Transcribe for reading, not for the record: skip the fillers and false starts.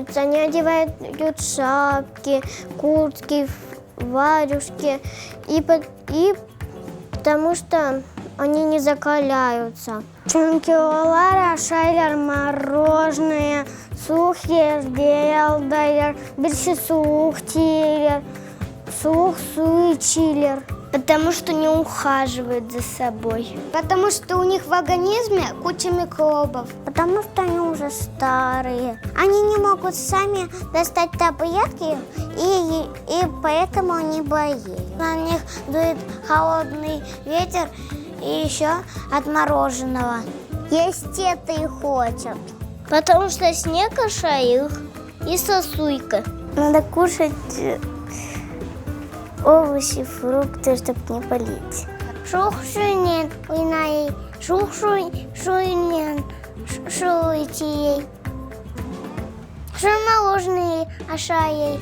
купаются, они одевают шапки, куртки, варежки, и потому что они не закаляются. Чункилар, шайлер, мороженое, сухер, делдайер, больше сухтилер, суичилер. Потому что не ухаживают за собой. Потому что у них в организме куча микробов. Потому что они уже старые. Они не могут сами достать таблетки, и поэтому они болеют. На них дует холодный ветер и еще от мороженого. Есть это и хотят. Потому что снег ошаил и сосулька. Надо кушать овощи, фрукты, чтобы не болеть. Шухшунен, уйнаи, шухшунен, шуйти, шумоложные ашаей.